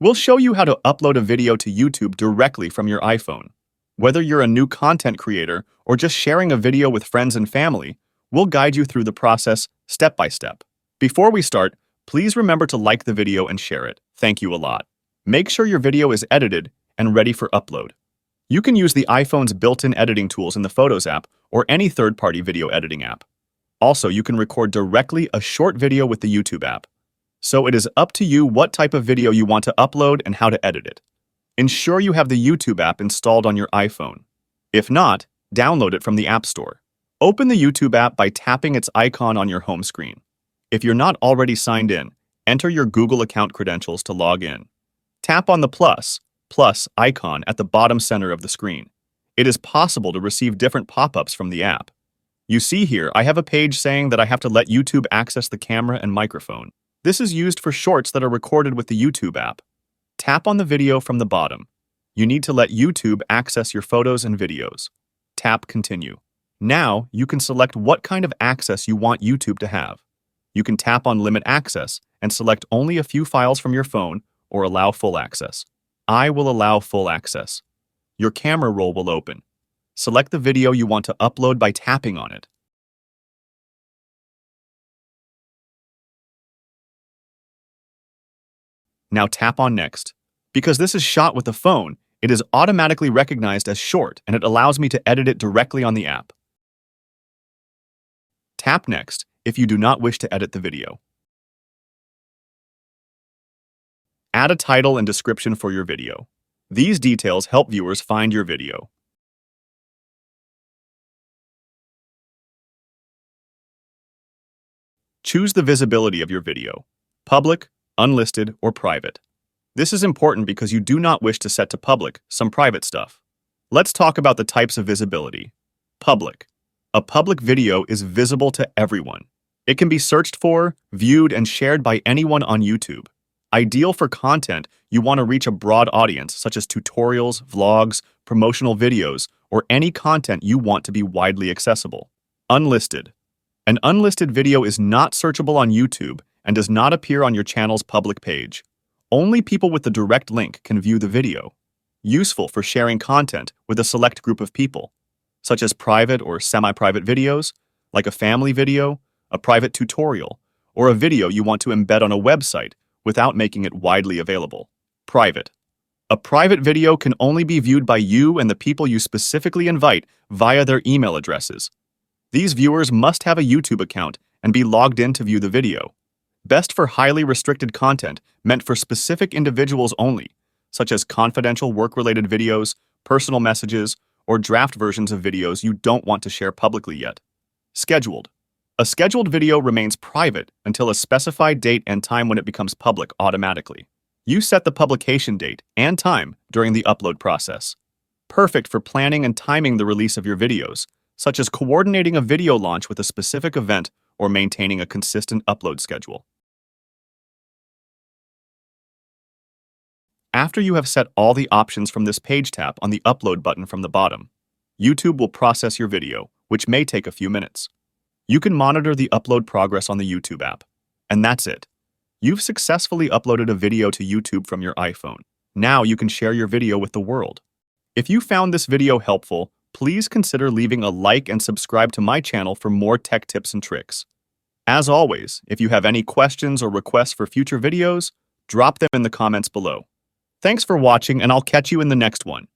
We'll show you how to upload a video to YouTube directly from your iPhone. Whether you're a new content creator or just sharing a video with friends and family, we'll guide you through the process step by step. Before we start, please remember to like the video and share it. Thank you a lot. Make sure your video is edited and ready for upload. You can use the iPhone's built-in editing tools in the Photos app or any third-party video editing app. Also, you can record directly a short video with the YouTube app. So it is up to you what type of video you want to upload and how to edit it. Ensure you have the YouTube app installed on your iPhone. If not, download it from the App Store. Open the YouTube app by tapping its icon on your home screen. If you're not already signed in, enter your Google account credentials to log in. Tap on the plus icon at the bottom center of the screen. It is possible to receive different pop-ups from the app. You see here, I have a page saying that I have to let YouTube access the camera and microphone. This is used for shorts that are recorded with the YouTube app. Tap on the video from the bottom. You need to let YouTube access your photos and videos. Tap Continue. Now, you can select what kind of access you want YouTube to have. You can tap on Limit Access and select only a few files from your phone or allow full access. I will allow full access. Your camera roll will open. Select the video you want to upload by tapping on it. Now tap on Next. Because this is shot with the phone, it is automatically recognized as short and it allows me to edit it directly on the app. Tap Next if you do not wish to edit the video. Add a title and description for your video. These details help viewers find your video. Choose the visibility of your video: public, unlisted, or private. This is important because you do not wish to set to public some private stuff. Let's talk about the types of visibility. Public. A public video is visible to everyone. It can be searched for, viewed, and shared by anyone on YouTube. Ideal for content you want to reach a broad audience, such as tutorials, vlogs, promotional videos, or any content you want to be widely accessible. Unlisted. An unlisted video is not searchable on YouTube and does not appear on your channel's public page. Only people with the direct link can view the video. Useful for sharing content with a select group of people, such as private or semi-private videos, like a family video, a private tutorial, or a video you want to embed on a website without making it widely available. Private. A private video can only be viewed by you and the people you specifically invite via their email addresses. These viewers must have a YouTube account and be logged in to view the video. Best for highly restricted content meant for specific individuals only, such as confidential work-related videos, personal messages, or draft versions of videos you don't want to share publicly yet. Scheduled. A scheduled video remains private until a specified date and time when it becomes public automatically. You set the publication date and time during the upload process. Perfect for planning and timing the release of your videos, such as coordinating a video launch with a specific event or maintaining a consistent upload schedule. After you have set all the options from this page, tap on the Upload button from the bottom. YouTube will process your video, which may take a few minutes. You can monitor the upload progress on the YouTube app. And that's it. You've successfully uploaded a video to YouTube from your iPhone. Now you can share your video with the world. If you found this video helpful, please consider leaving a like and subscribe to my channel for more tech tips and tricks. As always, if you have any questions or requests for future videos, drop them in the comments below. Thanks for watching, and I'll catch you in the next one.